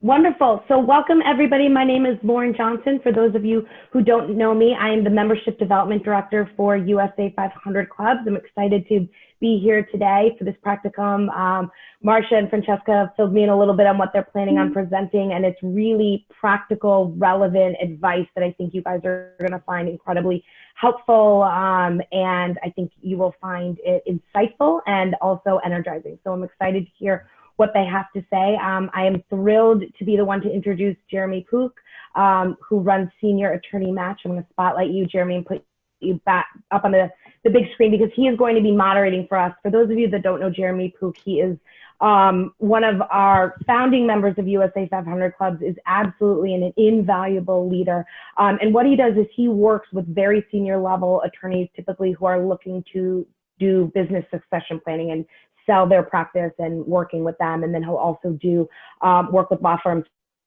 Wonderful. So welcome everybody. My name is Lauren Johnson. For those of you who don't know me, I am the Membership Development Director for USA 500 Clubs. I'm excited to be here today for this practicum. Marcia and Francesca filled me in a little bit on what they're planning on presenting, and it's really practical, relevant advice that I think you guys are going to find incredibly helpful, and I think you will find it insightful and also energizing. So I'm excited to hear what they have to say. I am thrilled to be the one to introduce Jeremy Pook, who runs Senior Attorney Match. I'm going to spotlight you, Jeremy, and put you back up on the big screen because he is going to be moderating for us. For those of you that don't know Jeremy Pook, he is one of our founding members of USA 500 Clubs, is absolutely an invaluable leader. And what he does is he works with very senior level attorneys, typically who are looking to do business succession planning and sell their practice and working with them. And then he'll also do work with law firms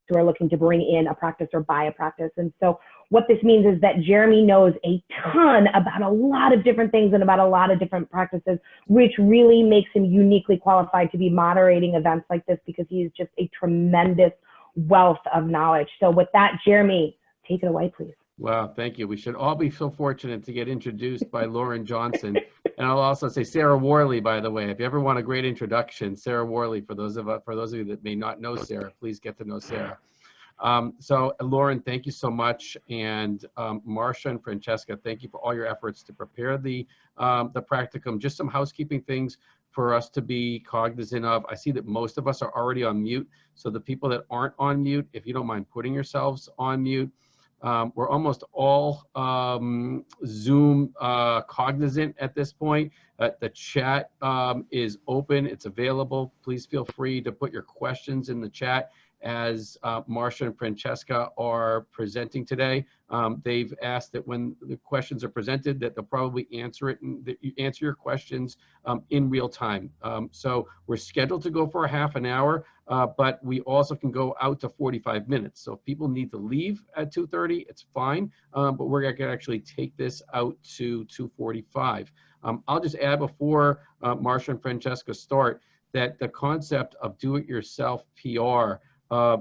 who are looking to bring in a practice or buy a practice. And so what this means is that Jeremy knows a ton about a lot of different things and about a lot of different practices, which really makes him uniquely qualified to be moderating events like this because he is just a tremendous wealth of knowledge. So with that, Jeremy, take it away, please. Wow, thank you. We should all be so fortunate to get introduced by Lauren Johnson. And I'll also say Sarah Worley, by the way. If you ever want a great introduction, Sarah Worley, for those of you that may not know Sarah, please get to know Sarah. So Lauren, thank you so much. And Marcia and Francesca, thank you for all your efforts to prepare the practicum. Just some housekeeping things for us to be cognizant of. I see that most of us are already on mute. So the people that aren't on mute, if you don't mind putting yourselves on mute. We're almost all Zoom cognizant at this point. The chat is open, it's available. Please feel free to put your questions in the chat as Marcia and Francesca are presenting today. They've asked that when the questions are presented that they'll probably answer it and that you answer your questions in real time. So we're scheduled to go for a half an hour, but we also can go out to 45 minutes. So if people need to leave at 2:30, it's fine, but we're going to actually take this out to 2:45. I'll just add before Marcia and Francesca start that the concept of do-it-yourself PR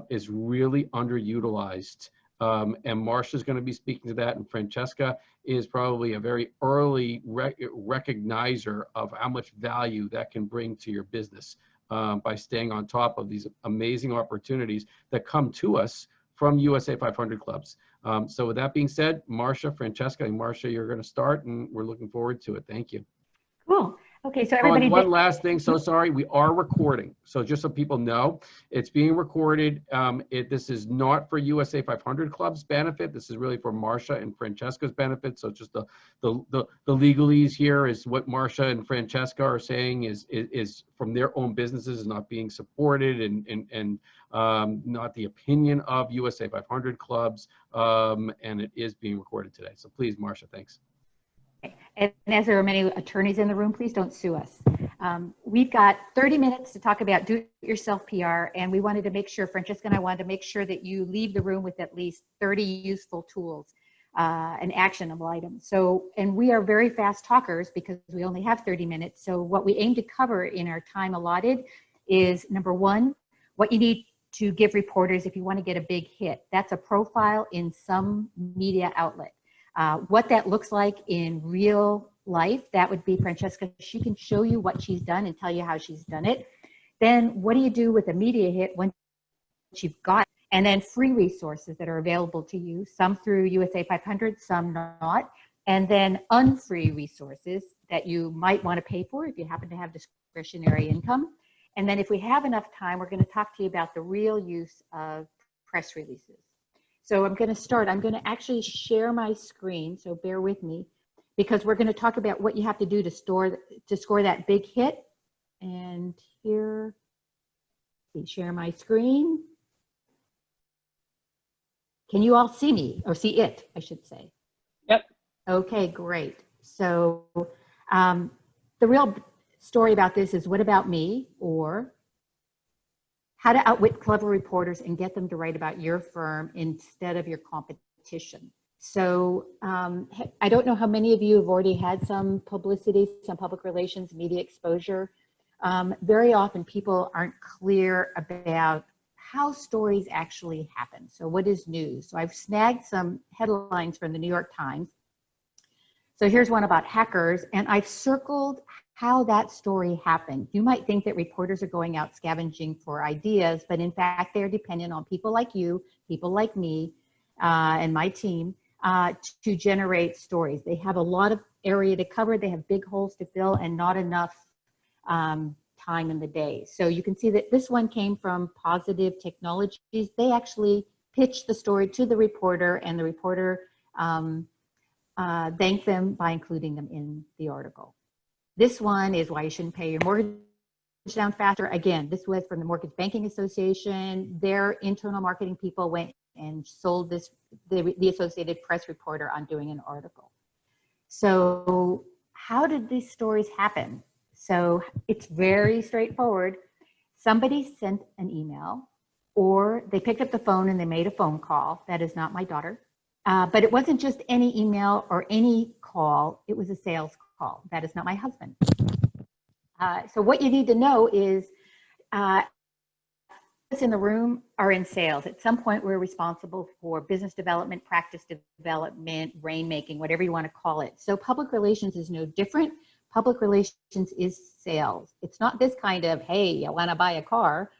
is really underutilized. And Marcia's going to be speaking to that, and Francesca is probably a very early recognizer of how much value that can bring to your business by staying on top of these amazing opportunities that come to us from USA 500 Clubs. So with that being said, Marcia, Francesca, and Marcia, you're going to start, and we're looking forward to it. Thank you. Cool. Okay, so everybody. One last thing, so sorry, we are recording. So just so people know, it's being recorded. This is not for USA 500 Club's benefit. This is really for Marcia and Francesca's benefit. So just the legalese here is what Marcia and Francesca are saying is from their own businesses, is not being supported and not the opinion of USA 500 Clubs, and it is being recorded today. So please, Marcia, thanks. And as there are many attorneys in the room, please don't sue us. We've got 30 minutes to talk about do-it-yourself PR, and we wanted to make sure, Francesca and I wanted to make sure that you leave the room with at least 30 useful tools and actionable items. So, and we are very fast talkers because we only have 30 minutes. So what we aim to cover in our time allotted is, number one, what you need to give reporters if you want to get a big hit. That's a profile in some media outlet. What that looks like in real life, that would be Francesca. She can show you what she's done and tell you how she's done it. Then what do you do with a media hit once you've got it? And then free resources that are available to you, some through USA 500, some not. And then unfree resources that you might want to pay for if you happen to have discretionary income. And then if we have enough time, we're going to talk to you about the real use of press releases. So I'm going to start. I'm going to actually share my screen, so bear with me, because we're going to talk about what you have to do to score that big hit. And here, share my screen. Can you all see me, or see it, I should say? Yep. Okay, great. So the real story about this is, what about me? Or how to outwit clever reporters and get them to write about your firm instead of your competition. So I don't know how many of you have already had some publicity, some public relations, media exposure. Very often people aren't clear about how stories actually happen. So what is news? So I've snagged some headlines from the New York Times. So here's one about hackers, and I've circled how that story happened. You might think that reporters are going out scavenging for ideas, but in fact, they're dependent on people like you, people like me, and my team to generate stories. They have a lot of area to cover. They have big holes to fill and not enough time in the day. So you can see that this one came from Positive Technologies. They actually pitched the story to the reporter, and the reporter thanked them by including them in the article. This one is why you shouldn't pay your mortgage down faster. Again, this was from the Mortgage Banking Association. Their internal marketing people went and sold this, the Associated Press reporter on doing an article. So how did these stories happen? So it's very straightforward. Somebody sent an email, or they picked up the phone and they made a phone call. That is not my daughter. But it wasn't just any email or any call. It was a sales call. That is not my husband. So what you need to know is us in the room are in sales. At some point, we're responsible for business development, practice development, rainmaking, whatever you want to call it. So public relations is no different. Public relations is sales. It's not this kind of, hey, I want to buy a car,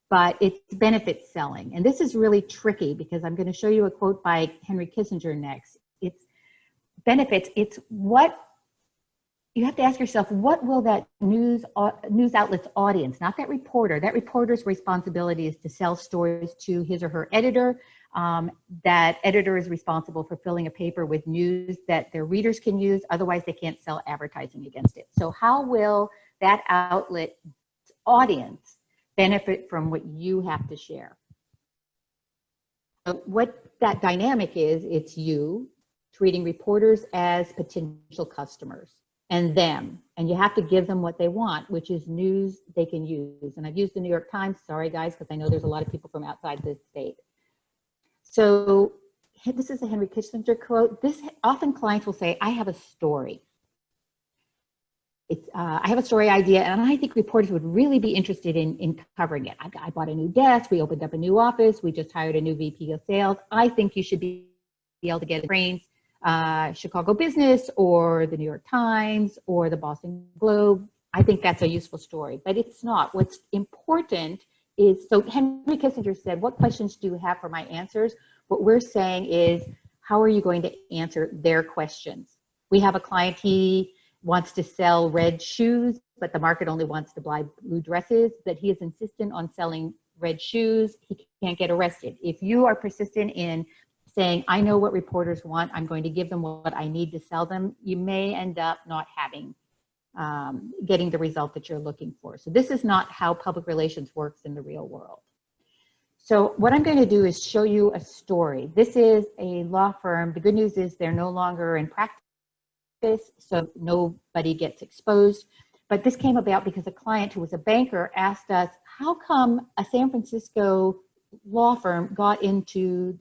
but it's benefit selling. And this is really tricky because I'm going to show you a quote by Henry Kissinger next. It's benefits. It's what you have to ask yourself, what will that news outlet's audience, not that reporter's responsibility is to sell stories to his or her editor. That editor is responsible for filling a paper with news that their readers can use. Otherwise, they can't sell advertising against it. So how will that outlet's audience benefit from what you have to share? So what that dynamic is, it's you treating reporters as potential customers and them. And you have to give them what they want, which is news they can use. And I've used the New York Times, sorry guys, because I know there's a lot of people from outside the state. So this is a Henry Kissinger quote. Often clients will say, I have a story. I have a story idea, and I think reporters would really be interested in covering it. I bought a new desk, we opened up a new office, we just hired a new VP of sales. I think you should be able to get brains, Chicago Business or the New York Times or the Boston Globe. I think that's a useful story, but it's not. What's important is, so Henry Kissinger said, what questions do you have for my answers? What we're saying is, how are you going to answer their questions? We have a client, he wants to sell red shoes, but the market only wants to buy blue dresses, but he is insistent on selling red shoes. He can't get arrested. If you are persistent in saying, I know what reporters want, I'm going to give them what I need to sell them, you may end up not having, getting the result that you're looking for. So this is not how public relations works in the real world. So what I'm going to do is show you a story. This is a law firm. The good news is they're no longer in practice, so nobody gets exposed. But this came about because a client who was a banker asked us, how come a San Francisco law firm got into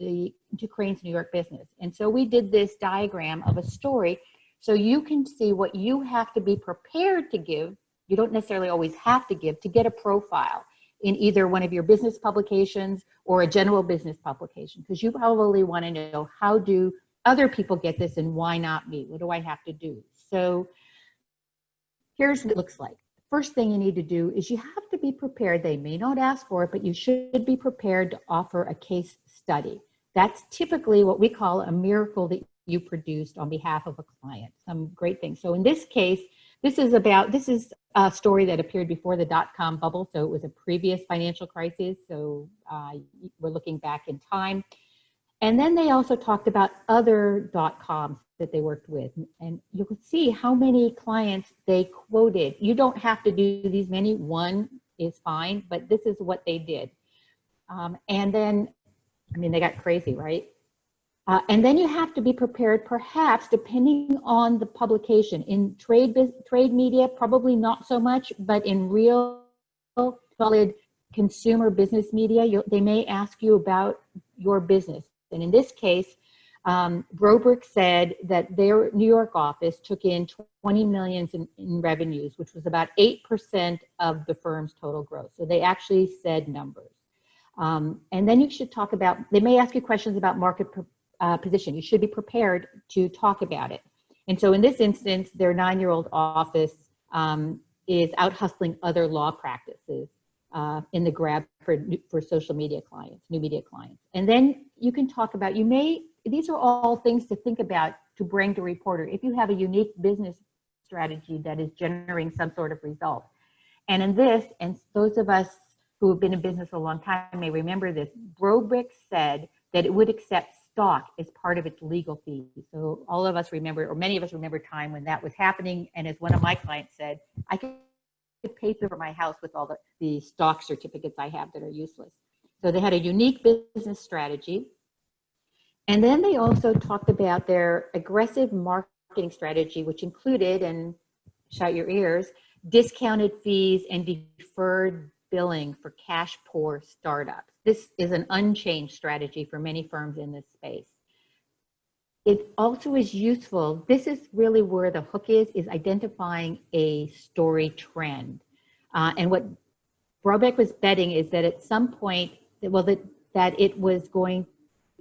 Crane's New York business? And so we did this diagram of a story so you can see what you have to be prepared to give. You don't necessarily always have to give to get a profile in either one of your business publications or a general business publication, because you probably want to know, how do other people get this and why not me? What do I have to do? So here's what it looks like. First thing you need to do is you have to be prepared. They may not ask for it, but you should be prepared to offer a case study. That's typically what we call a miracle that you produced on behalf of a client, some great thing. So in this case, this is a story that appeared before the dot-com bubble. So it was a previous financial crisis. So we're looking back in time. And then they also talked about other dot-coms that they worked with. And you could see how many clients they quoted. You don't have to do these many, one is fine, but this is what they did. And then, I mean, they got crazy, right? And then you have to be prepared, perhaps, depending on the publication. In trade media, probably not so much, but in real solid consumer business media, they may ask you about your business. And in this case, Brobrick said that their New York office took in $20 million in revenues, which was about 8% of the firm's total growth. So they actually said numbers. And then you should talk about, they may ask you questions about market position. You should be prepared to talk about it. And so in this instance, their 9-year-old office is out hustling other law practices in the grab for social media clients, new media clients. And then you can talk about, these are all things to think about to bring to reporter if you have a unique business strategy that is generating some sort of result. And in this, and those of us who have been in business for a long time may remember this, Brobrick said that it would accept stock as part of its legal fees. So all of us remember, or many of us remember time when that was happening. And as one of my clients said, I could pay for my house with all the stock certificates I have that are useless. So they had a unique business strategy. And then they also talked about their aggressive marketing strategy, which included, and shout your ears, discounted fees and deferred billing for cash poor startups. This is an unchanged strategy for many firms in this space. It also is useful. This is really where the hook is identifying a story trend. And what Brobeck was betting is that at some point, well,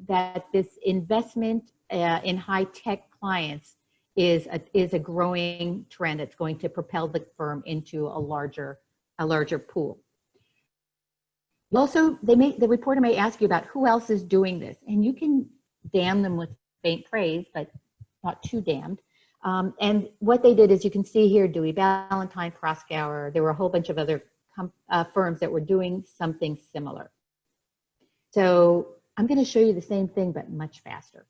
that this investment in high-tech clients is a growing trend that's going to propel the firm into a larger pool. Also, the reporter may ask you about who else is doing this, and you can damn them with faint praise, but not too damned. And what they did is, you can see here, Dewey Ballantyne, Proskauer, there were a whole bunch of other firms that were doing something similar. So I'm going to show you the same thing, but much faster.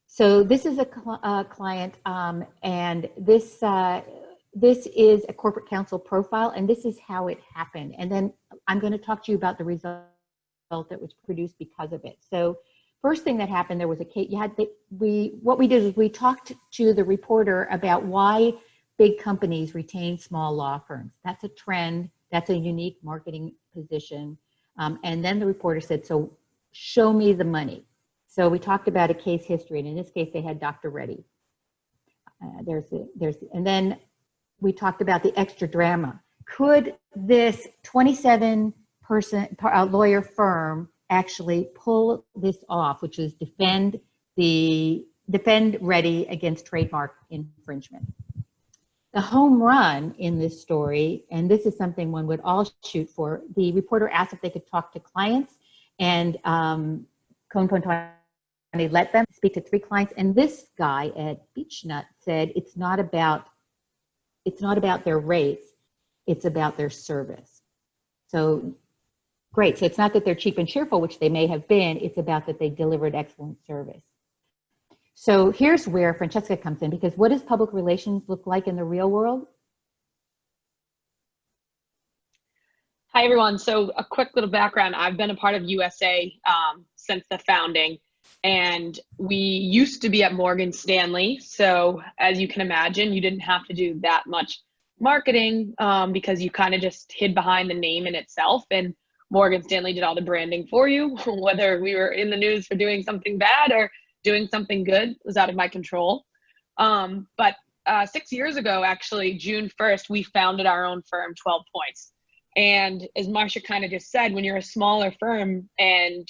So this is a client, and this is a corporate counsel profile, and this is how it happened. And then I'm going to talk to you about the result that was produced because of it. So first thing that happened, there was a case, what we did is we talked to the reporter about why big companies retain small law firms. That's a trend, that's a unique marketing position. And then the reporter said, so show me the money. So we talked about a case history, and in this case, they had Dr. Reddy. And then we talked about the extra drama. Could this 27-person lawyer firm actually pull this off, which is defend Reddy against trademark infringement? The home run in this story, and this is something one would all shoot for, the reporter asked if they could talk to clients, and Cohn let them speak to 3 clients, and this guy at Beechnut said it's not about their rates, it's about their service. So great, so it's not that they're cheap and cheerful, which they may have been, it's about that they delivered excellent service. So here's where Francesca comes in, because what does public relations look like in the real world? Hi, everyone. So a quick little background. I've been a part of USA since the founding, and we used to be at Morgan Stanley. So as you can imagine, you didn't have to do that much marketing because you kind of just hid behind the name in itself, and Morgan Stanley did all the branding for you. Whether we were in the news for doing something bad or doing something good was out of my control. But 6 years ago, actually, June 1st, we founded our own firm, 12 Points. And as Marcia kind of just said, when you're a smaller firm and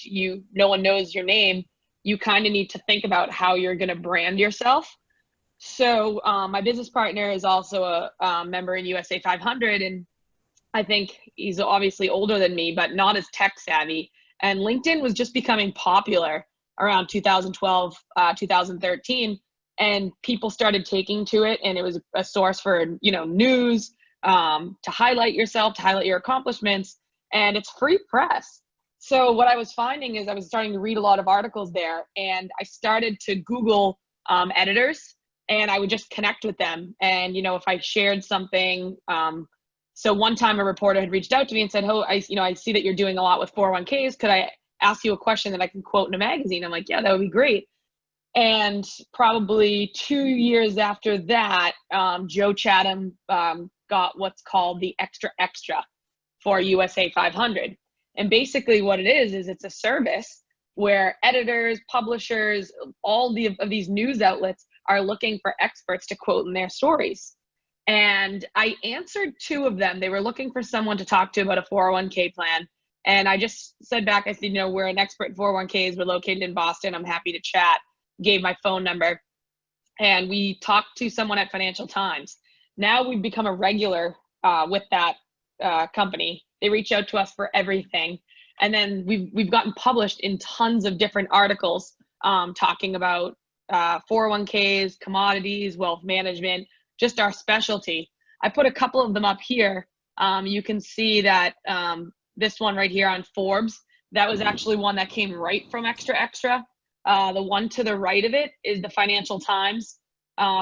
no one knows your name, you kind of need to think about how you're going to brand yourself. So my business partner is also a member in USA 500, and I think he's obviously older than me, but not as tech savvy. And LinkedIn was just becoming popular around 2012, 2013, and people started taking to it, and it was a source for news, to highlight yourself, to highlight your accomplishments, and it's free press. So what I was finding is I was starting to read a lot of articles there, and I started to Google editors, and I would just connect with them. And if I shared something, so one time a reporter had reached out to me and said, "Oh, I see that you're doing a lot with 401ks. Could I ask you a question that I can quote in a magazine?" I'm like, "Yeah, that would be great." And probably 2 years after that, Joe Chatham got what's called the Extra Extra for USA 500. And basically what it is it's a service where editors, publishers, all of these news outlets are looking for experts to quote in their stories. And I answered 2 of them. They were looking for someone to talk to about a 401k plan, And I just said back, I said, you know, we're an expert in 401ks. We're located in Boston. I'm happy to chat. Gave my phone number. And we talked to someone at Financial Times. Now we've become a regular with that company. They reach out to us for everything. And then we've gotten published in tons of different articles talking about 401ks, commodities, wealth management, just our specialty. I put a couple of them up here. You can see that this one right here on Forbes, that was actually one that came right from Extra Extra. The one to the right of it is the Financial Times.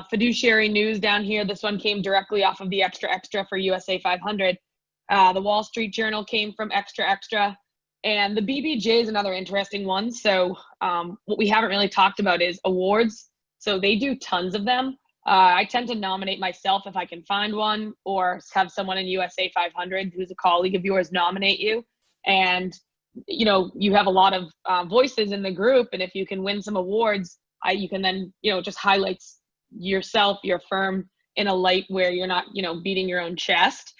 Fiduciary News down here, this one came directly off of the Extra Extra for USA 500. The Wall Street Journal came from Extra Extra. And the BBJ is another interesting one. So what we haven't really talked about is awards. So they do tons of them. I tend to nominate myself if I can find one, or have someone in USA 500 who's a colleague of yours nominate you. And, you know, you have a lot of voices in the group. And if you can win some awards, you can then, you know, just highlight yourself, your firm in a light where you're not, you know, beating your own chest.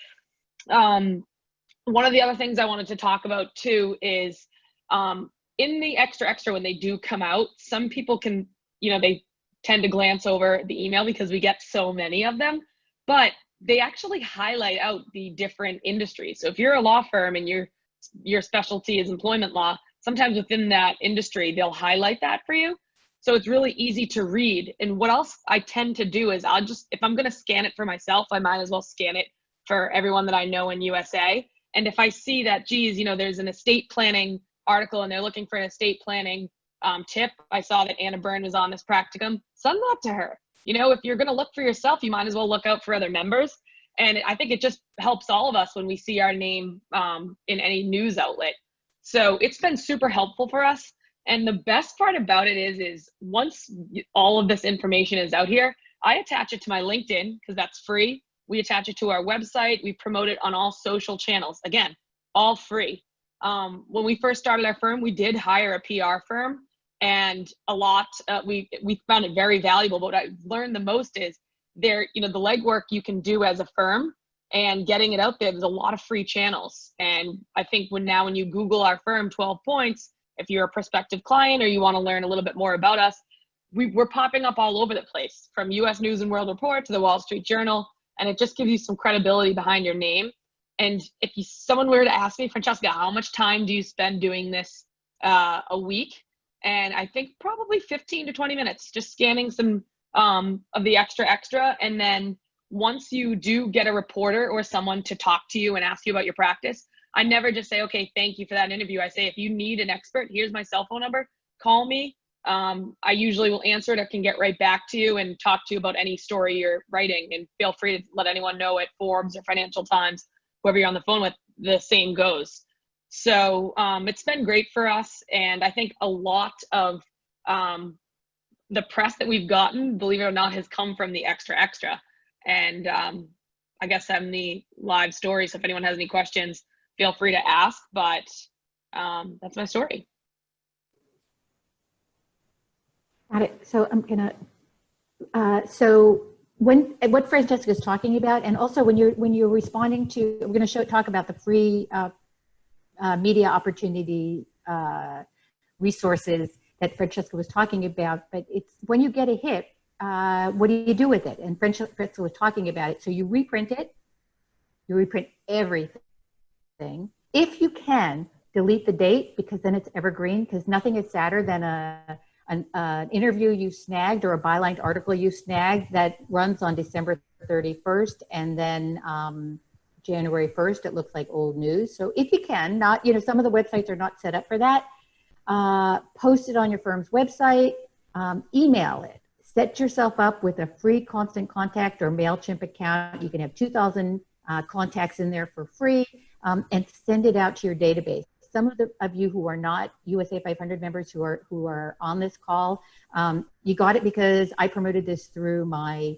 One of the other things I wanted to talk about too is in the Extra Extra, when they do come out, some people can, you know, they tend to glance over the email because we get so many of them, but they actually highlight out the different industries. So if you're a law firm and your specialty is employment law, sometimes within that industry, they'll highlight that for you. So it's really easy to read. And what else I tend to do is if I'm going to scan it for myself, I might as well scan it for everyone that I know in USA. And if I see that, geez, you know, there's an estate planning article and they're looking for an estate planning tip. I saw that Anna Byrne was on this practicum. Send that to her. You know, if you're going to look for yourself, you might as well look out for other members. And I think it just helps all of us when we see our name in any news outlet. So it's been super helpful for us. And the best part about it is once all of this information is out here, I attach it to my LinkedIn because that's free. We attach it to our website. We promote it on all social channels. Again, all free. When we first started our firm, we did hire a PR firm, and a lot, we found it very valuable. But what I learned the most is you know, the legwork you can do as a firm and getting it out there. There's a lot of free channels. And I think when you Google our firm, 12 Points, if you're a prospective client or you want to learn a little bit more about us, we're popping up all over the place, from US News and World Report to the Wall Street Journal. And it just gives you some credibility behind your name. And if someone were to ask me, Francesca, how much time do you spend doing this a week? And I think probably 15 to 20 minutes, just scanning some of the Extra Extra. And then once you do get a reporter or someone to talk to you and ask you about your practice, I never just say, okay, thank you for that interview. I say, if you need an expert, here's my cell phone number, call me. I usually will answer it. I can get right back to you and talk to you about any story you're writing, and feel free to let anyone know at Forbes or Financial Times, whoever you're on the phone with, the same goes. So it's been great for us. And I think a lot of the press that we've gotten, believe it or not, has come from the Extra Extra. And I guess I'm the live story. So if anyone has any questions, feel free to ask, but that's my story. Got it. So I'm gonna. So what Francesca is talking about, and also when you're responding to, we're going to talk about the free media opportunity resources that Francesca was talking about. But it's when you get a hit, what do you do with it? And Francesca was talking about it. So you reprint it. You reprint everything. If you can, delete the date, because then it's evergreen. Because nothing is sadder than an interview you snagged or a byline article you snagged that runs on December 31st, and then January 1st, it looks like old news. So if you can, some of the websites are not set up for that, post it on your firm's website, email it, set yourself up with a free Constant Contact or MailChimp account. You can have 2,000 contacts in there for free, and send it out to your database. Some of you who are not USA 500 members who are on this call, you got it because I promoted this through my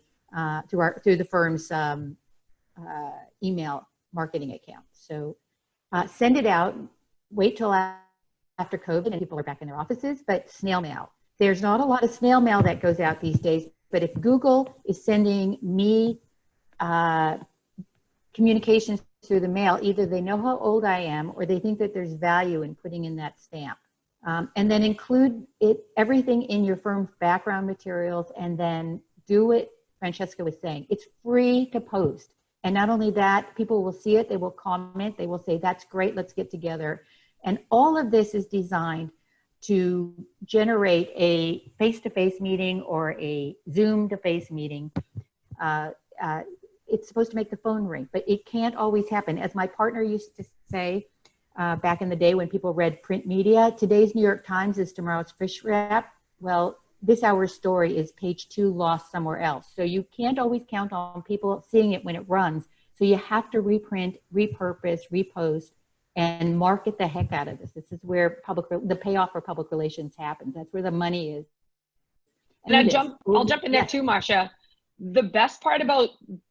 through the firm's email marketing account. So send it out. Wait till after COVID and people are back in their offices, but snail mail. There's not a lot of snail mail that goes out these days, but if Google is sending me communications through the mail, either they know how old I am or they think that there's value in putting in that stamp. And then include everything in your firm's background materials, and then do what Francesca was saying. It's free to post. And not only that, people will see it, they will comment, they will say, that's great, let's get together. And all of this is designed to generate a face-to-face meeting or a Zoom-to-face meeting. It's supposed to make the phone ring, but it can't always happen. As my partner used to say back in the day when people read print media, today's New York Times is tomorrow's fish wrap. Well, this hour's story is page 2 lost somewhere else. So you can't always count on people seeing it when it runs. So you have to reprint, repurpose, repost, and market the heck out of this. This is where the payoff for public relations happens. That's where the money is. And I'll jump in there too, Marcia. The best part about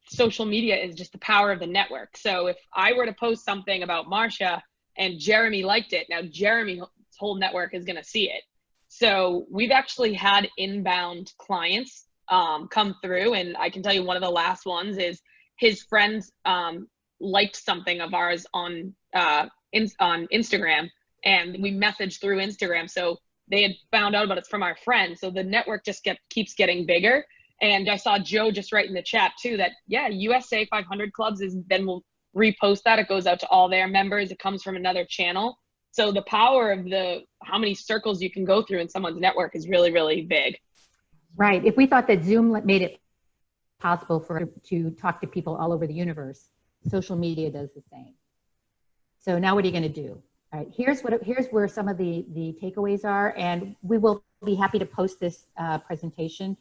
social media is just the power of the network. So if I were to post something about Marcia and Jeremy liked it, now Jeremy's whole network is going to see it. So we've actually had inbound clients come through, and I can tell you one of the last ones is his friends liked something of ours on Instagram, and we messaged through Instagram. So they had found out about it from our friends. So the network just keeps getting bigger. And I saw Joe just write in the chat too that, yeah, USA 500 Clubs then we'll repost that. It goes out to all their members. It comes from another channel. So the power of how many circles you can go through in someone's network is really, really big. Right. If we thought that Zoom made it possible to talk to people all over the universe, social media does the same. So now what are you going to do? All right, here's where some of the takeaways are, and we will be happy to post this presentation.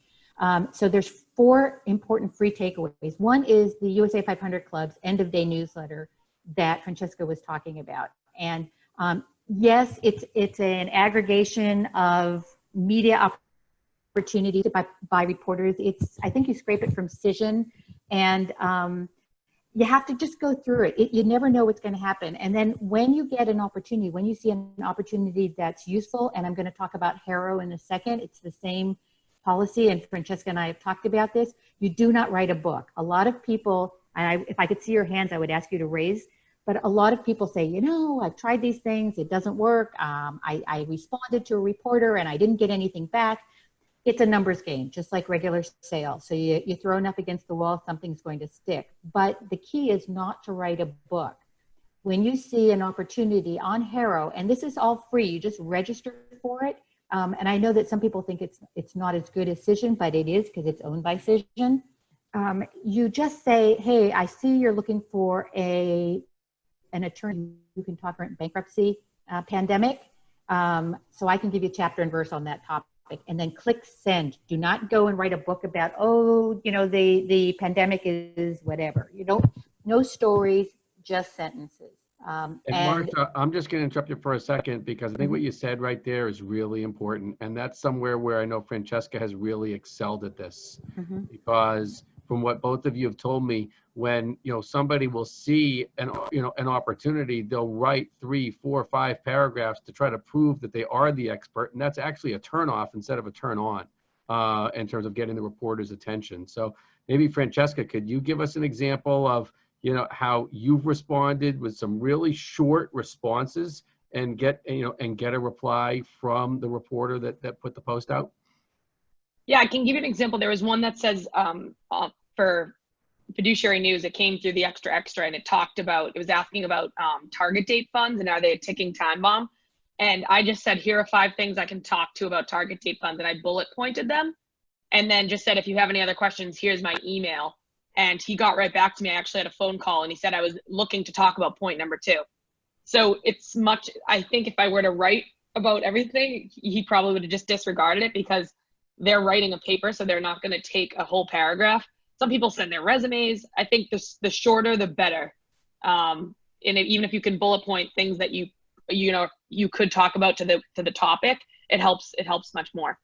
So there's 4 important free takeaways. One is the USA 500 Club's end of day newsletter that Francesca was talking about. And yes, it's an aggregation of media opportunities by reporters. I think you scrape it from Cision, and you have to just go through it. You never know what's going to happen. And then when you get an opportunity, when you see an opportunity that's useful, and I'm going to talk about HARO in a second, it's the same policy, and Francesca and I have talked about this. You do not write a book. A lot of people, and if I could see your hands, I would ask you to raise, but a lot of people say, you know, I've tried these things, it doesn't work. I responded to a reporter and I didn't get anything back. It's a numbers game, just like regular sales. So you throw enough against the wall, something's going to stick. But the key is not to write a book. When you see an opportunity on HARO, and this is all free, you just register for it. And I know that some people think it's not as good as Cision, but it is because it's owned by Cision. You just say, hey, I see you're looking for an attorney who can talk about bankruptcy pandemic. So I can give you chapter and verse on that topic, and then click send. Do not go and write a book about, oh, you know, the pandemic is whatever. You don't, no stories, just sentences. And Marcia, I'm just going to interrupt you for a second, because I think what you said right there is really important. And that's somewhere where I know Francesca has really excelled at this, because from what both of you have told me, when, you know, somebody will see an opportunity, they'll write 3, 4, 5 paragraphs to try to prove that they are the expert. And that's actually a turn off instead of a turn on in terms of getting the reporter's attention. So maybe Francesca, could you give us an example of, you know, how you've responded with some really short responses and get a reply from the reporter that put the post out? Yeah, I can give you an example. There was one that says for fiduciary news, it came through the extra, and it was asking about target date funds and are they a ticking time bomb? And I just said, here are 5 things I can talk to about target date funds, and I bullet pointed them, and then just said, if you have any other questions, here's my email. And he got right back to me. I actually had a phone call, and he said I was looking to talk about point number 2. So it's much, I think if I were to write about everything, he probably would have just disregarded it, because they're writing a paper, so they're not going to take a whole paragraph. Some people send their resumes. I think the shorter, the better. And even if you can bullet point things that you could talk about to the topic, it helps much more.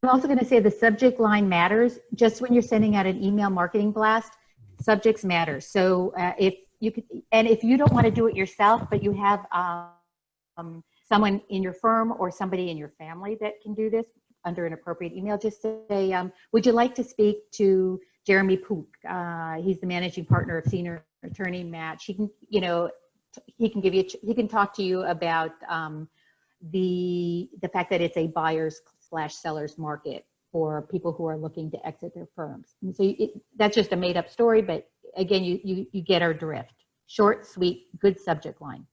I'm also going to say the subject line matters. Just when you're sending out an email marketing blast, subjects matter. So if you don't want to do it yourself, but you have someone in your firm or somebody in your family that can do this under an appropriate email, just say, would you like to speak to Jeremy Pook? He's the managing partner of Senior attorney, Matt, he can, you know, he can talk to you about the fact that it's a buyer's / seller's market for people who are looking to exit their firms. And so that's just a made up story, but again, you get our drift. Short, sweet, good subject line.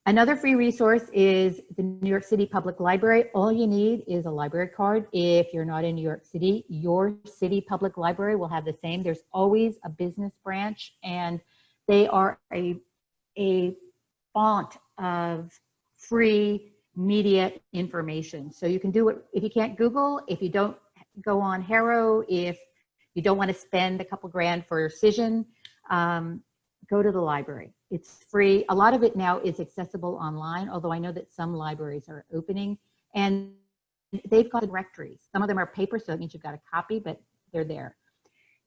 Another free resource is the New York City Public Library. All you need is a library card. If you're not in New York City, your city public library will have the same. There's always a business branch, and they are a font of free media information. So you can do it if you can't Google, if you don't go on Harrow, if you don't want to spend a couple grand for Cision, go to the library. It's free. A lot of it now is accessible online, although I know that some libraries are opening, and they've got directories. Some of them are paper, so it means you've got a copy, but they're there.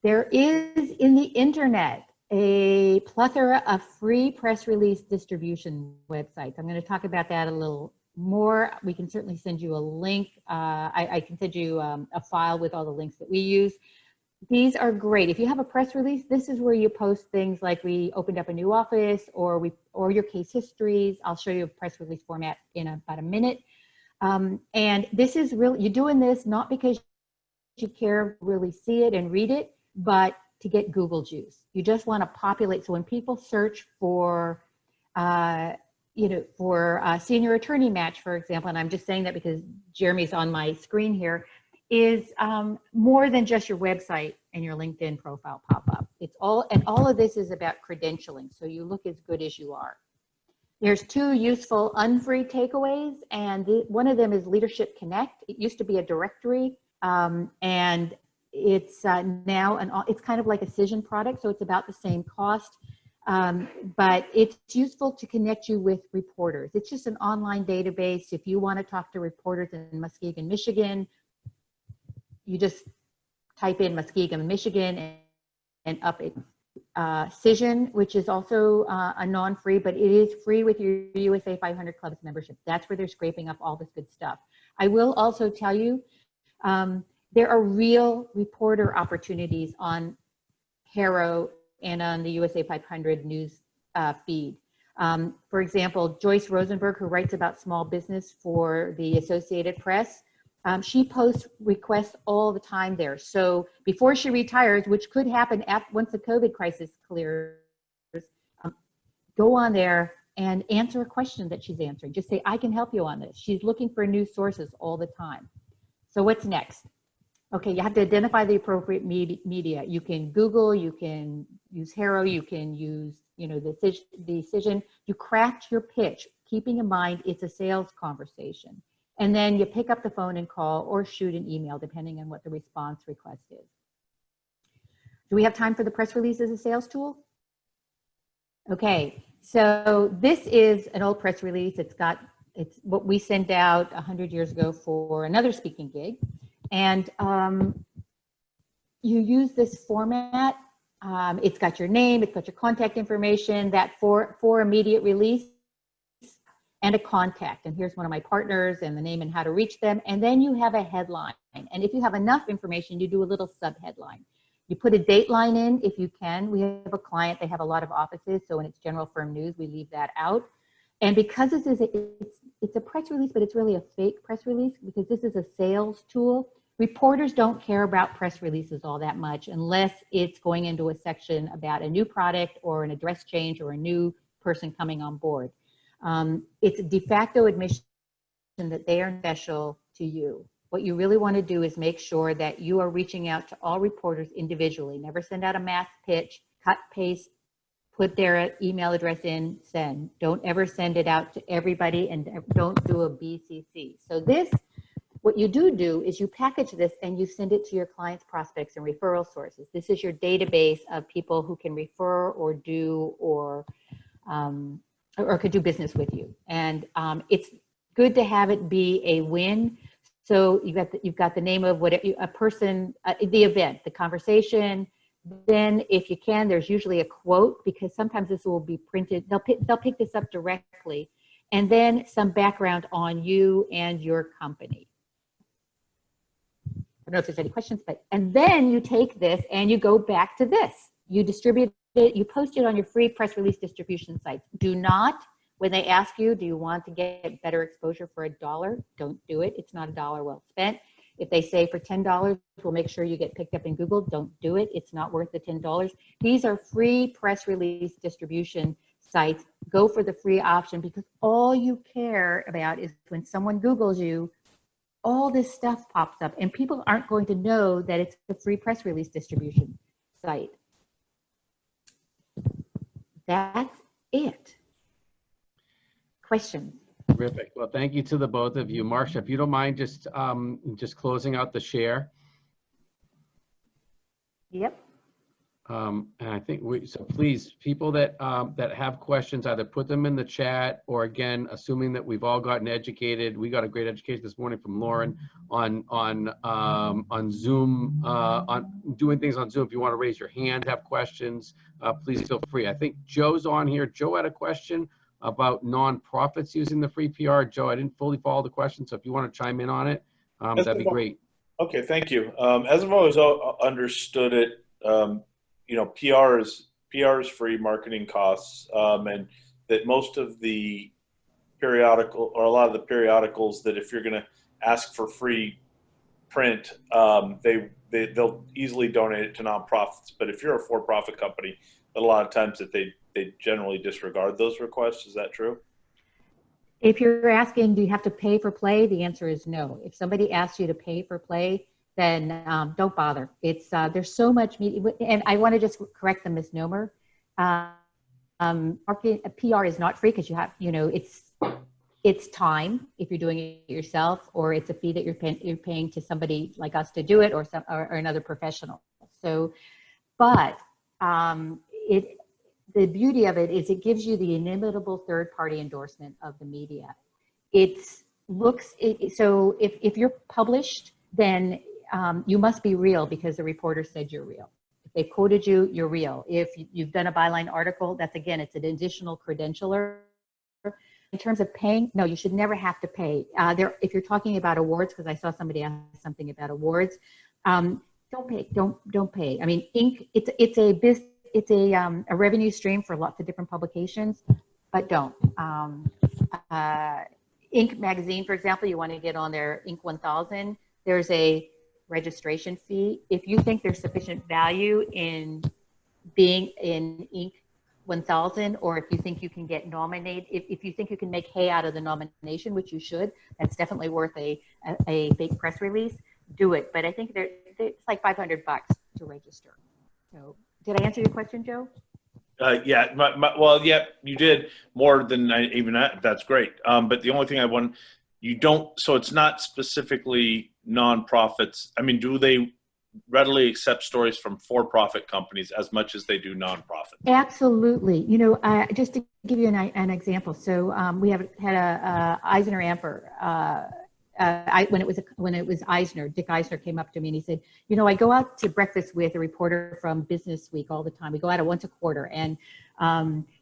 There is in the internet a plethora of free press release distribution websites. I'm going to talk about that a little more. We can certainly send you a link. I can send you a file with all the links that we use. These are great. If you have a press release, this is where you post things like we opened up a new office, or your case histories. I'll show you a press release format in about a minute. And this is really, you're doing this not because you care to really see it and read it, but to get Google juice. You just want to populate. So when people search for, senior attorney match, for example, and I'm just saying that because Jeremy's on my screen here, is more than just your website and your LinkedIn profile pop up. It's all, and all of this is about credentialing, so you look as good as you are. There's two useful unfree takeaways, and one of them is Leadership Connect. It used to be a directory, and it's now it's kind of like a Cision product, so it's about the same cost, but it's useful to connect you with reporters. It's just an online database. If you want to talk to reporters in Muskegon, Michigan, you just type in Muskegon, Michigan, and up it. Cision, which is also a non-free, but it is free with your USA 500 Clubs membership. That's where they're scraping up all this good stuff. I will also tell you, there are real reporter opportunities on Harrow and on the USA 500 news feed. For example, Joyce Rosenberg, who writes about small business for the Associated Press, she posts requests all the time there. So before she retires, which could happen once the COVID crisis clears, go on there and answer a question that she's answering. Just say, I can help you on this. She's looking for new sources all the time. So what's next? Okay, you have to identify the appropriate media. You can Google, you can use Harrow, you can use, the Cision. You craft your pitch, keeping in mind it's a sales conversation. And then you pick up the phone and call or shoot an email, depending on what the response request is. Do we have time for the press release as a sales tool? Okay, so this is an old press release. It's what we sent out 100 years ago for another speaking gig. And you use this format. It's got your name, it's got your contact information, that for immediate release, and a contact. And here's one of my partners and the name and how to reach them. And then you have a headline. And if you have enough information, you do a little subheadline. You put a dateline in if you can. We have a client, they have a lot of offices. So when it's general firm news, we leave that out. And because this is it's a press release, but it's really a fake press release because this is a sales tool. Reporters don't care about press releases all that much unless it's going into a section about a new product or an address change or a new person coming on board. It's a de facto admission that they are special to you. What you really want to do is make sure that you are reaching out to all reporters individually. Never send out a mass pitch, cut, paste, put their email address in, send. Don't ever send it out to everybody, and don't do a BCC. So this, what you do is you package this and you send it to your clients, prospects, and referral sources. This is your database of people who can refer or do or could do business with you. And it's good to have it be a win. So you've got the name of a person, the event, the conversation. Then if you can, there's usually a quote because sometimes this will be printed. They'll pick this up directly. And then some background on you and your company. I don't know if there's any questions, and then you take this and you go back to this. You distribute you post it on your free press release distribution sites. Do not, when they ask you, do you want to get better exposure for $1? Don't do it. It's not $1 well spent. If they say for $10, we'll make sure you get picked up in Google, don't do it. It's not worth the $10. These are free press release distribution sites. Go for the free option, because all you care about is when someone Googles you, all this stuff pops up, and people aren't going to know that it's a free press release distribution site. That's it. Questions? Terrific. Well, thank you to the both of you. Marcia, if you don't mind just closing out the share. Yep. And I think so please, people that have questions, either put them in the chat, or again, assuming that we've all gotten educated. We got a great education this morning from Lauren on Zoom, on doing things on Zoom. If you want to raise your hand, have questions, please feel free. I think Joe's on here. Joe had a question about nonprofits using the free PR. Joe, I didn't fully follow the question, so if you want to chime in on it, that'd be great. Okay, thank you. As I've always understood it, you know, PR is free marketing costs, and that most of the periodical, or a lot of the periodicals, that if you're going to ask for free print, they'll easily donate it to nonprofits. But if you're a for-profit company, a lot of times that they generally disregard those requests. Is that true? If you're asking, do you have to pay for play? The answer is no. If somebody asks you to pay for play, then don't bother. It's there's so much media, and I want to just correct the misnomer. Marketing, PR is not free, because you have, you know, it's time if you're doing it yourself, or it's a fee that you're paying to somebody like us to do it, or another professional. So, but the beauty of it is it gives you the inimitable third-party endorsement of the media. So if you're published, then you must be real, because the reporter said you're real. If they quoted you, you're real. If you've done a byline article, that's, again, it's an additional credentialer. In terms of paying, no, you should never have to pay. If you're talking about awards, because I saw somebody ask something about awards, don't pay. Don't pay. I mean, it's a revenue stream for lots of different publications, but don't. Inc. magazine, for example, you want to get on their Inc. 1000. There's a registration fee. If you think there's sufficient value in being in Inc. 1000, or if you think you can get nominated, if you think you can make hay out of the nomination, which you should, that's definitely worth a big press release, do it. But I think it's like $500 to register. So did I answer your question, Joe? Yeah, well, yeah, you did more than even that. That's great. But the only thing I want, so it's not specifically nonprofits. I mean, do they readily accept stories from for-profit companies as much as they do nonprofits? Absolutely. You know, just to give you an example. So we had a Eisner Amper. When it was Eisner, Dick Eisner came up to me and he said, you know, I go out to breakfast with a reporter from Business Week all the time. We go out once a quarter. And,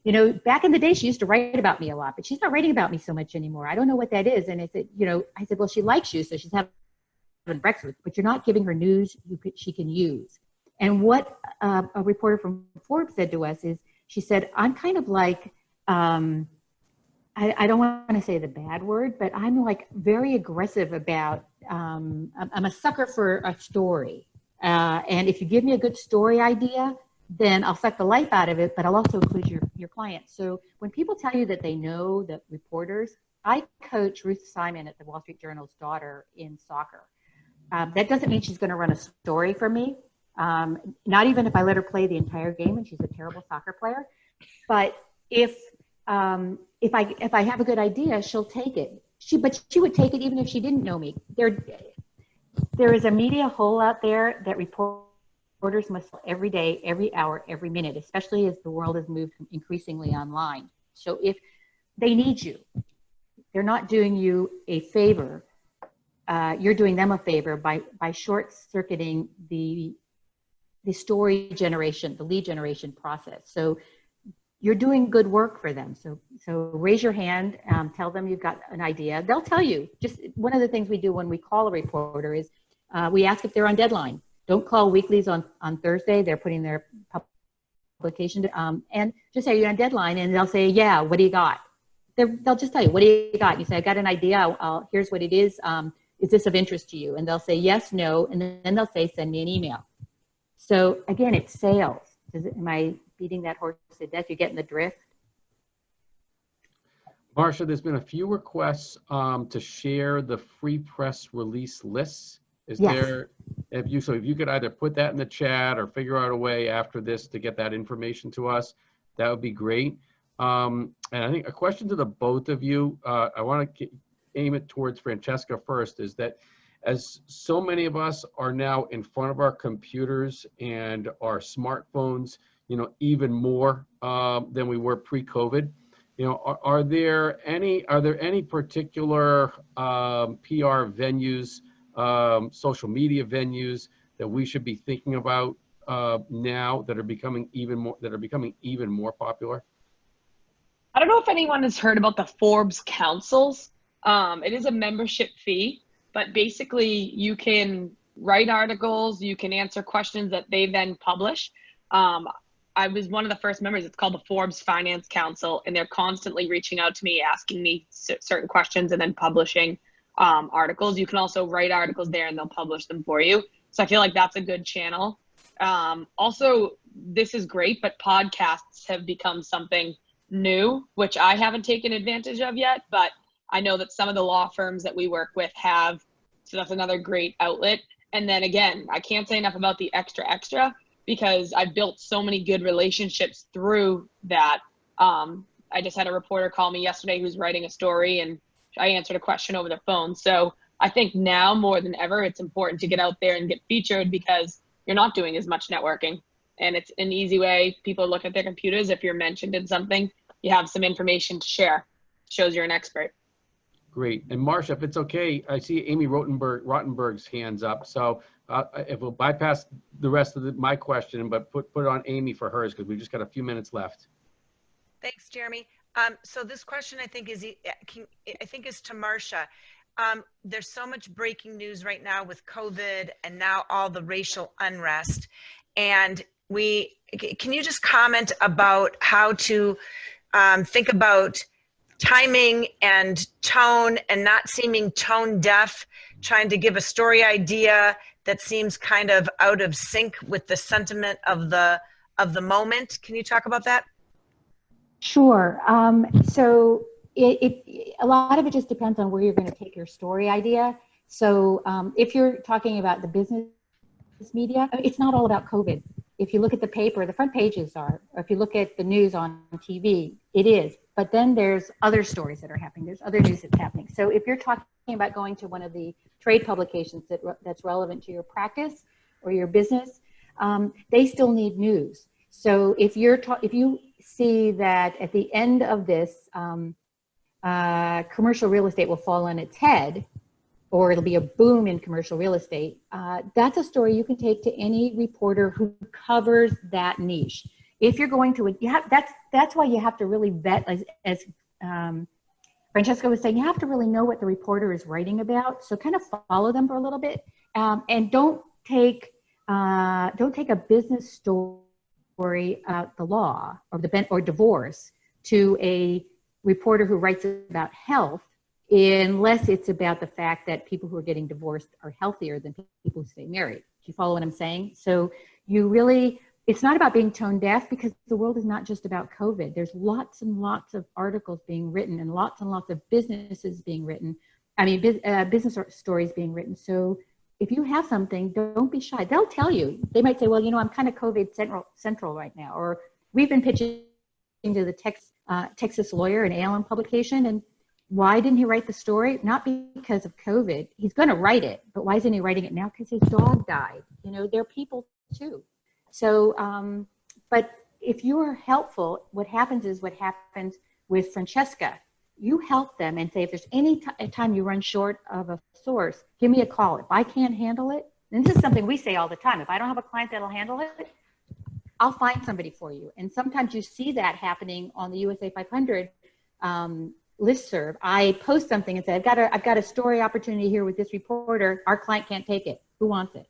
you know, back in the day, she used to write about me a lot, but she's not writing about me so much anymore. I don't know what that is. And I said, you know, well, she likes you, so she's having breakfast, but you're not giving her news she can use. And what a reporter from Forbes said to us is, she said, I'm kind of like, I don't want to say the bad word, but I'm like very aggressive about, I'm a sucker for a story. And if you give me a good story idea, then I'll suck the life out of it, but I'll also include your client. So when people tell you that they know that reporters, I coach Ruth Simon at the Wall Street Journal's daughter in soccer. That doesn't mean she's going to run a story for me. Not even if I let her play the entire game, and she's a terrible soccer player. But if I have a good idea, she'll take it. But she would take it even if she didn't know me. There is a media hole out there that reporters must fill every day, every hour, every minute, especially as the world has moved increasingly online. So if they need you, they're not doing you a favor. You're doing them a favor by short-circuiting the story generation, the lead generation process. So you're doing good work for them. So raise your hand, tell them you've got an idea. They'll tell you. Just one of the things we do when we call a reporter is we ask if they're on deadline. Don't call weeklies on Thursday. They're putting their publication, and just say you're on a deadline, and they'll say, yeah, what do you got? They'll just tell you, what do you got? And you say, I got an idea. Here's what it is. Is this of interest to you? And they'll say yes, no, and then they'll say, send me an email. So again, it's sales. Am I beating that horse to death? You're getting the drift? Marcia, there's been a few requests to share the free press release lists. Is there, if you could either put that in the chat or figure out a way after this to get that information to us, that would be great. And I think a question to the both of you, I want to aim it towards Francesca first, is that as so many of us are now in front of our computers and our smartphones, even more than we were pre-COVID, are there any particular PR venues, social media venues that we should be thinking about now that are becoming even more popular? I don't know if anyone has heard about the Forbes Councils. It is a membership fee, but basically you can write articles, you can answer questions that they then publish. I was one of the first members. It's called the Forbes Finance Council, and they're constantly reaching out to me, asking me certain questions and then publishing articles. You can also write articles there and they'll publish them for you. So I feel like that's a good channel. Also, this is great, but podcasts have become something new, which I haven't taken advantage of yet, but I know that some of the law firms that we work with have, so that's another great outlet. And then again, I can't say enough about the extra, because I built so many good relationships through that. I just had a reporter call me yesterday who's writing a story, and I answered a question over the phone. So I think now more than ever, it's important to get out there and get featured, because you're not doing as much networking. And it's an easy way. People look at their computers. If you're mentioned in something, you have some information to share. Shows you're an expert. Great. And Marcia, if it's okay, I see Amy Rottenberg's hands up. So if we'll bypass the rest of my question, but put it on Amy for hers, because we've just got a few minutes left. Thanks, Jeremy. So this question I think is to Marcia. There's so much breaking news right now with COVID and now all the racial unrest. And can you just comment about how to think about timing and tone and not seeming tone deaf, trying to give a story idea that seems kind of out of sync with the sentiment of the moment? Can you talk about that? Sure. So a lot of it just depends on where you're going to take your story idea. So if you're talking about the business media, it's not all about COVID. If you look at the paper, the front pages are, or if you look at the news on TV, it is. But then there's other stories that are happening. There's other news that's happening. So if you're talking about going to one of the trade publications that's relevant to your practice or your business, they still need news. So if you see that at the end of this, commercial real estate will fall on its head, or it'll be a boom in commercial real estate, that's a story you can take to any reporter who covers that niche. If you're going to, that's why you have to really vet, as Francesca was saying, you have to really know what the reporter is writing about. So kind of follow them for a little bit, and don't take a business story about the law or divorce to a reporter who writes about health, unless it's about the fact that people who are getting divorced are healthier than people who stay married. Do you follow what I'm saying? So it's not about being tone deaf, because the world is not just about COVID. There's lots and lots of articles being written and lots of businesses being written. Business stories being written. So if you have something, don't be shy. They'll tell you. They might say, well, I'm kind of COVID central right now, or we've been pitching to the Texas lawyer, an ALM publication, and why didn't he write the story? Not because of COVID. He's going to write it, but why isn't he writing it now? Because his dog died. They're people too. So, but if you are helpful, what happens is what happens with Francesca. You help them and say, if there's any time you run short of a source, give me a call. If I can't handle it, and this is something we say all the time, if I don't have a client that'll handle it, I'll find somebody for you. And sometimes you see that happening on the USA 500 listserv. I post something and say, I've got a story opportunity here with this reporter. Our client can't take it. Who wants it?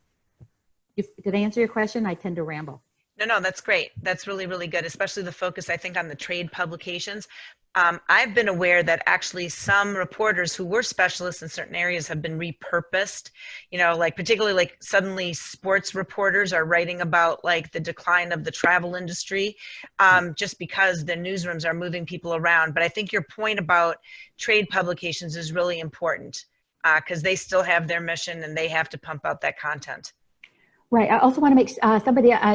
Did I answer your question? I tend to ramble. No, that's great. That's really, really good, especially the focus, I think, on the trade publications. I've been aware that actually some reporters who were specialists in certain areas have been repurposed, like particularly like suddenly sports reporters are writing about like the decline of the travel industry, just because the newsrooms are moving people around. But I think your point about trade publications is really important because they still have their mission and they have to pump out that content. Right. I also want to make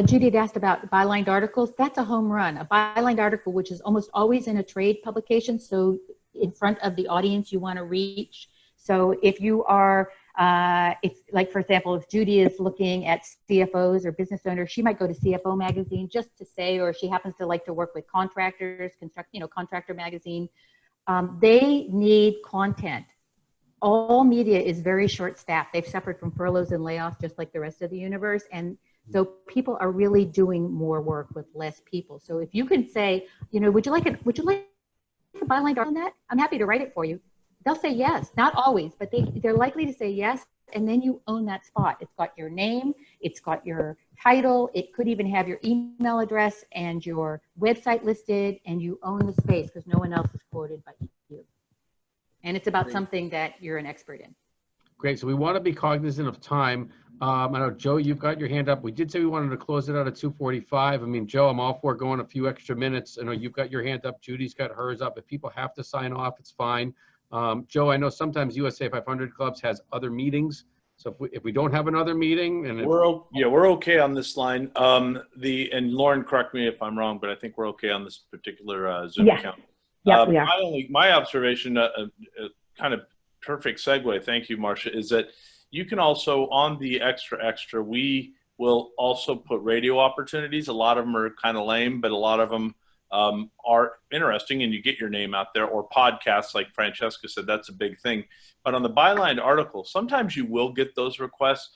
Judy had asked about bylined articles. That's a home run. A bylined article, which is almost always in a trade publication, so in front of the audience you want to reach. So if you are, if like, for example, if Judy is looking at CFOs or business owners, she might go to CFO magazine just to say, or she happens to like to work with contractors, contractor magazine. They need content. All media is very short-staffed. They've suffered from furloughs and layoffs just like the rest of the universe. And so people are really doing more work with less people. So if you can say, would you like a byline on that? I'm happy to write it for you. They'll say yes, not always, but they're likely to say yes. And then you own that spot. It's got your name, it's got your title, it could even have your email address and your website listed, and you own the space because no one else is quoted but you. And it's about something that you're an expert in. Great. So we want to be cognizant of time. I know, Joe, you've got your hand up. We did say we wanted to close it out at 2:45. I mean, Joe, I'm all for going a few extra minutes. I know you've got your hand up. Judy's got hers up. If people have to sign off, it's fine. Joe, I know sometimes USA 500 Clubs has other meetings. So if we don't have another meeting, and we're okay on this line. And Lauren, correct me if I'm wrong, but I think we're okay on this particular Zoom account. Yep, we are. My observation, kind of perfect segue, thank you, Marcia, is that you can also, on the extra, we will also put radio opportunities. A lot of them are kind of lame, but a lot of them are interesting, and you get your name out there, or podcasts, like Francesca said, that's a big thing. But on the bylined article, sometimes you will get those requests.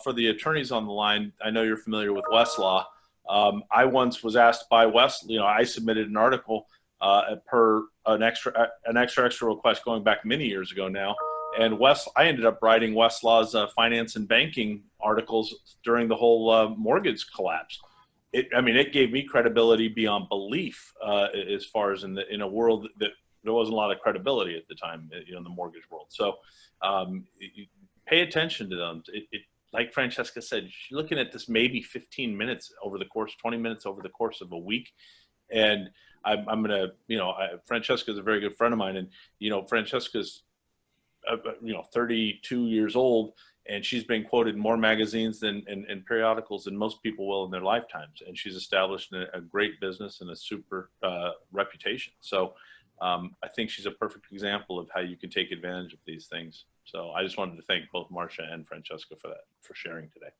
For the attorneys on the line, I know you're familiar with Westlaw. I once was asked by West, I submitted an article per an extra request going back many years ago now. And I ended up writing Westlaw's finance and banking articles during the whole mortgage collapse. It gave me credibility beyond belief as far as in a world that there wasn't a lot of credibility at the time, in the mortgage world. So pay attention to them. Like Francesca said, you're looking at this maybe 15 minutes over the course, 20 minutes over the course of a week. And I'm going to, Francesca is a very good friend of mine, and, Francesca's, 32 years old, and she's been quoted in more magazines and periodicals than most people will in their lifetimes. And she's established a great business and a super reputation. So I think she's a perfect example of how you can take advantage of these things. So I just wanted to thank both Marcia and Francesca for sharing today.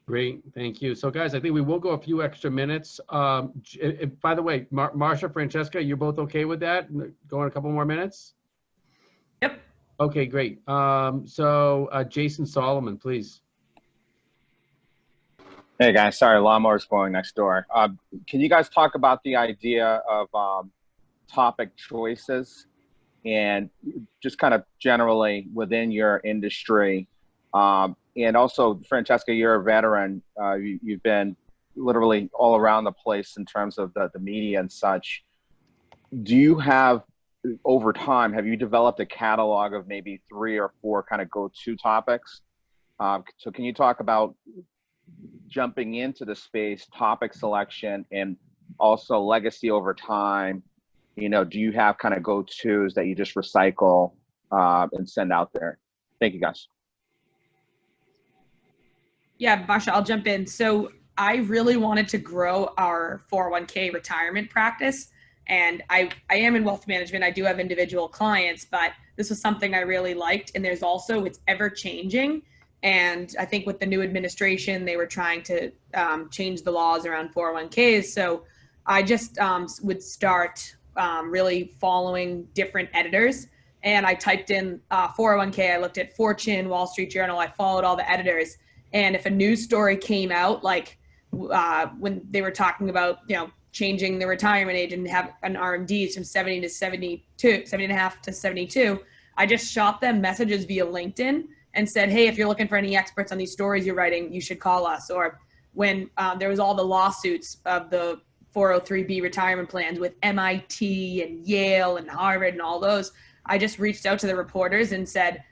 Great, thank you. So guys, I think we will go a few extra minutes. By the way, Marcia, Francesca, you're both okay with that? Going a couple more minutes? Yep. Okay, great. Jason Solomon, please. Hey guys, sorry, lawnmower's going next door. Can you guys talk about the idea of topic choices and just kind of generally within your industry? And also, Francesca, you're a veteran. You've been literally all around the place in terms of the media and such. Do you have, over time, have you developed a catalog of maybe 3 or 4 kind of go-to topics? So can you talk about jumping into the space, topic selection, and also legacy over time? Do you have kind of go-tos that you just recycle and send out there? Thank you, guys. Yeah, Marcia, I'll jump in. So I really wanted to grow our 401k retirement practice. And I am in wealth management. I do have individual clients, but this was something I really liked. And there's also, it's ever changing. And I think with the new administration, they were trying to change the laws around 401ks. So I just would start really following different editors. And I typed in 401k. I looked at Fortune, Wall Street Journal. I followed all the editors. And if a news story came out, like when they were talking about, changing the retirement age and have an RMDs from 70 to 72, 70 and a half to 72, I just shot them messages via LinkedIn and said, hey, if you're looking for any experts on these stories you're writing, you should call us. Or when there was all the lawsuits of the 403B retirement plans with MIT and Yale and Harvard and all those, I just reached out to the reporters and said,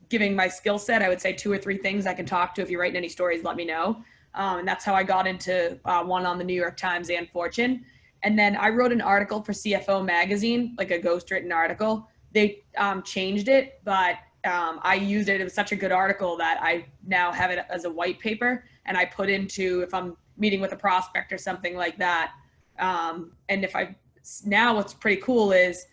giving my skill set, I would say 2 or 3 things I can talk to. If you're writing any stories, let me know. And that's how I got into one on the New York Times and Fortune. And then I wrote an article for CFO magazine, like a ghostwritten article. They changed it, but I used it. It was such a good article that I now have it as a white paper, and I put into, if I'm meeting with a prospect or something like that. And now what's pretty cool is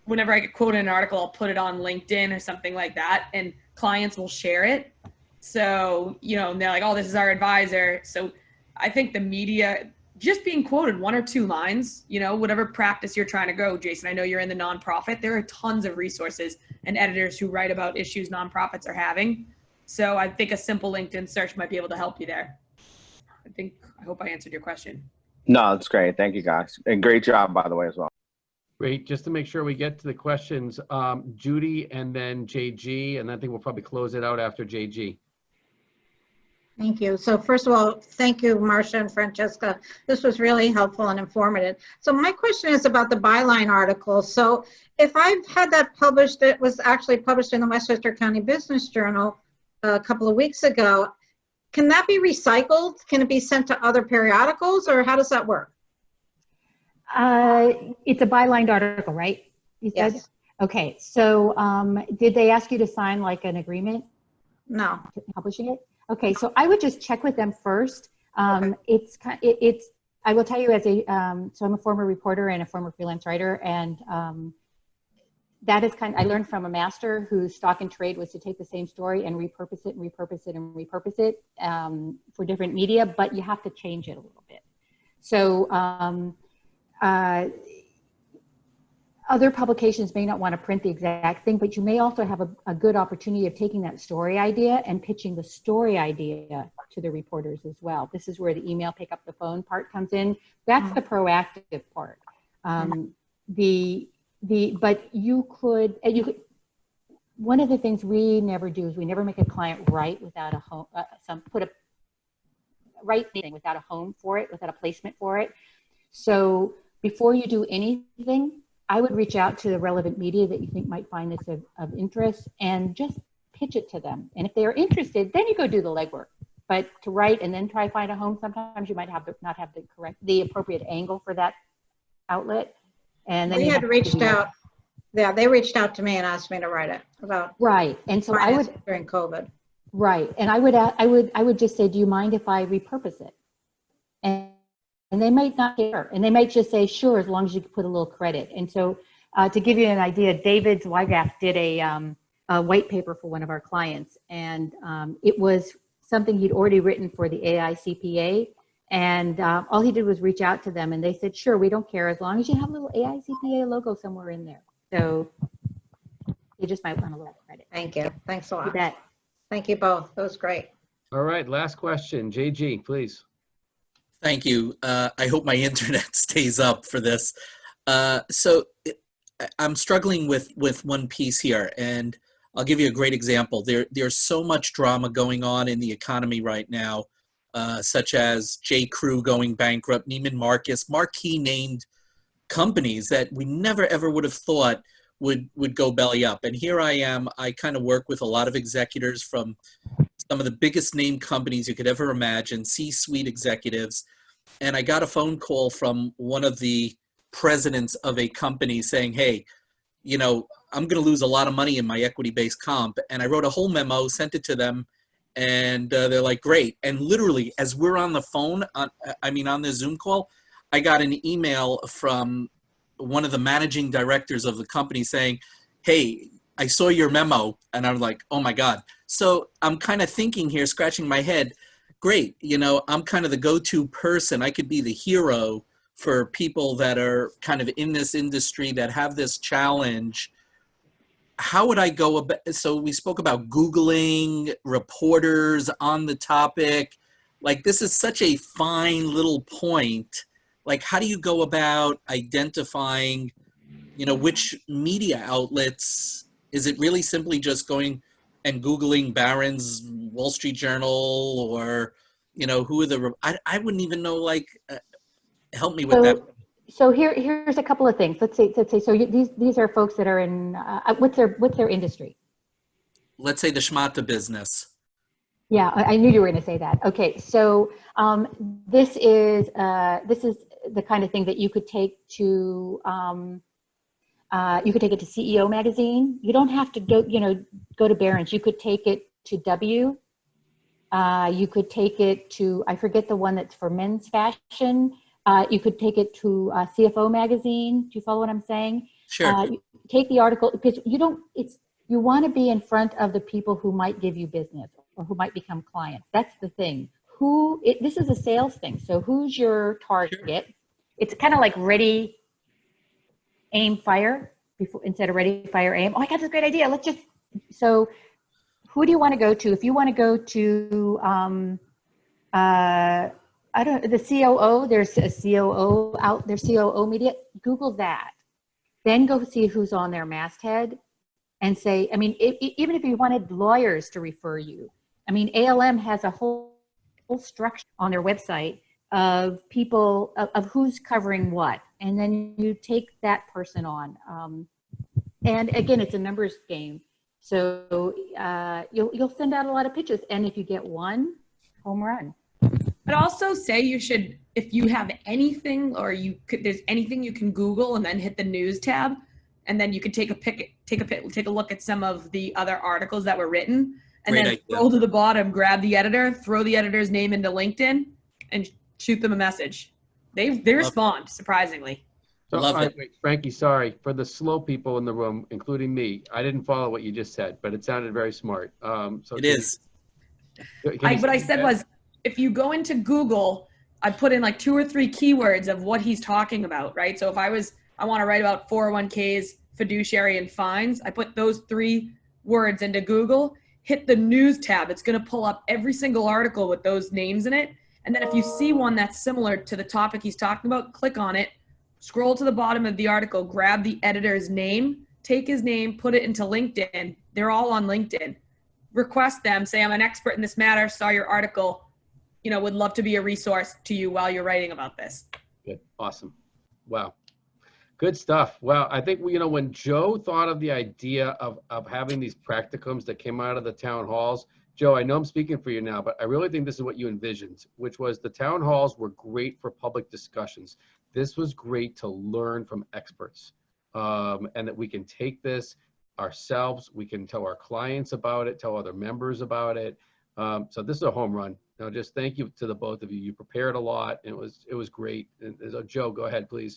whenever I get quoted in an article, I'll put it on LinkedIn or something like that, and clients will share it. So, and they're like, oh, this is our advisor. So I think the media, just being quoted 1 or 2 lines, whatever practice you're trying to go, Jason, I know you're in the nonprofit. There are tons of resources and editors who write about issues nonprofits are having. So I think a simple LinkedIn search might be able to help you there. I hope I answered your question. No, that's great. Thank you, guys. And great job, by the way, as well. Great. Just to make sure we get to the questions, Judy and then JG, and I think we'll probably close it out after JG. Thank you. So first of all, thank you, Marcia and Francesca. This was really helpful and informative. So my question is about the byline article. So if I've had that published, it was actually published in the Westchester County Business Journal a couple of weeks ago. Can that be recycled? Can it be sent to other periodicals, or how does that work? It's a bylined article, right? You said? Yes. Okay. So did they ask you to sign like an agreement? No. To publishing it? Okay. So I would just check with them first. Okay. I will tell you as a, so I'm a former reporter and a former freelance writer, and that is I learned from a master whose stock and trade was to take the same story and repurpose it and repurpose it and repurpose it for different media, but you have to change it a little bit. So other publications may not want to print the exact thing, but you may also have a good opportunity of taking that story idea and pitching the story idea to the reporters as well. This is where the email pick up the phone part comes in. That's the proactive part. But you could, one of the things we never do is we never make a client write without a home, write anything without a home for it, without a placement for it. So before you do anything, I would reach out to the relevant media that you think might find this of interest and just pitch it to them. And if they are interested, then you go do the legwork. But to write and then try to find a home, sometimes you might not have the appropriate angle for that outlet. And then We had reached out. Yeah, they reached out to me and asked me to write it about. Right. And so I would, during COVID. right. And I would just say, do you mind if I repurpose it? And they might not care. And they might just say, sure, as long as you put a little credit. And so to give you an idea, David Zweigast did a white paper for one of our clients. And it was something he'd already written for the AICPA. And all he did was reach out to them, and they said, sure, we don't care as long as you have a little AICPA logo somewhere in there. So you just might want a little credit. Thank you. Thanks a lot. You bet. Thank you both. That was great. All right, last question, JG, please. Thank you. I hope my internet stays up for this. So I'm struggling with one piece here, and I'll give you a great example. There's so much drama going on in the economy right now, such as J. Crew going bankrupt, Neiman Marcus, marquee named companies that we never ever would have thought would go belly up. And here I am. I kind of work with a lot of executors from some of the biggest name companies you could ever imagine, C-suite executives. And I got a phone call from one of the presidents of a company saying, hey, I'm going to lose a lot of money in my equity-based comp. And I wrote a whole memo, sent it to them, and they're like, great. And literally, as we're on the phone, on the Zoom call, I got an email from one of the managing directors of the company saying, hey, I saw your memo. And I'm like, oh my God. So I'm kind of thinking here, scratching my head, great, I'm kind of the go-to person. I could be the hero for people that are kind of in this industry that have this challenge. How would I go about, so we spoke about Googling reporters on the topic. Like, this is such a fine little point. Like, how do you go about identifying, which media outlets? Is it really simply just going and Googling Barron's Wall Street Journal, or, you know, who are the, I wouldn't even know, like, help me with that. So here's a couple of things. Let's say so these are folks that are in what's their industry? Let's say the schmata business. Yeah, I knew you were going to say that. Okay, so this is the kind of thing that you could take to it to CEO magazine. You don't have to go to Barron's. You could take it to W. You could take it to, I forget the one that's for men's fashion. You could take it to CFO magazine. Do you follow what I'm saying? Sure. Take the article, because you want to be in front of the people who might give you business or who might become clients. That's the thing. This is a sales thing. So who's your target? Sure. It's kind of like ready, aim, fire, instead of ready, fire, aim. Oh, I got this great idea. So who do you want to go to? If you want to go to, the COO, there's a COO out there, COO media, Google that. Then go see who's on their masthead and say, I mean, even if you wanted lawyers to refer you, I mean, ALM has a whole structure on their website of people, of who's covering what. And then you take that person on. And again, it's a numbers game. So you'll send out a lot of pitches. And if you get one, home run. I'd also say you should, if you have anything, or there's anything you can Google and then hit the news tab, and then you could take a look at some of the other articles that were written, and Great then idea. scroll to the bottom, grab the editor, throw the editor's name into LinkedIn, and shoot them a message. They respond, surprisingly. So, Love it. wait, Frankie, sorry. For the slow people in the room, including me, I didn't follow what you just said, but it sounded very smart. So It is. What I said was, if you go into Google, I put in like 2 or 3 keywords of what he's talking about, right? So if I want to write about 401ks, fiduciary, and fines, I put those 3 words into Google, hit the news tab. It's going to pull up every single article with those names in it. And then if you see one that's similar to the topic he's talking about, click on it, scroll to the bottom of the article, grab the editor's name, take his name, put it into LinkedIn. They're all on LinkedIn. Request them, say, I'm an expert in this matter, saw your article, would love to be a resource to you while you're writing about this. Good. Awesome. Wow. Good stuff. Well, I think, when Joe thought of the idea of having these practicums that came out of the town halls, Joe, I know I'm speaking for you now, but I really think this is what you envisioned, which was the town halls were great for public discussions. This was great to learn from experts, and that we can take this ourselves. We can tell our clients about it, tell other members about it. So this is a home run. Now, just thank you to the both of you. You prepared a lot, and it was great. And, Joe, go ahead, please.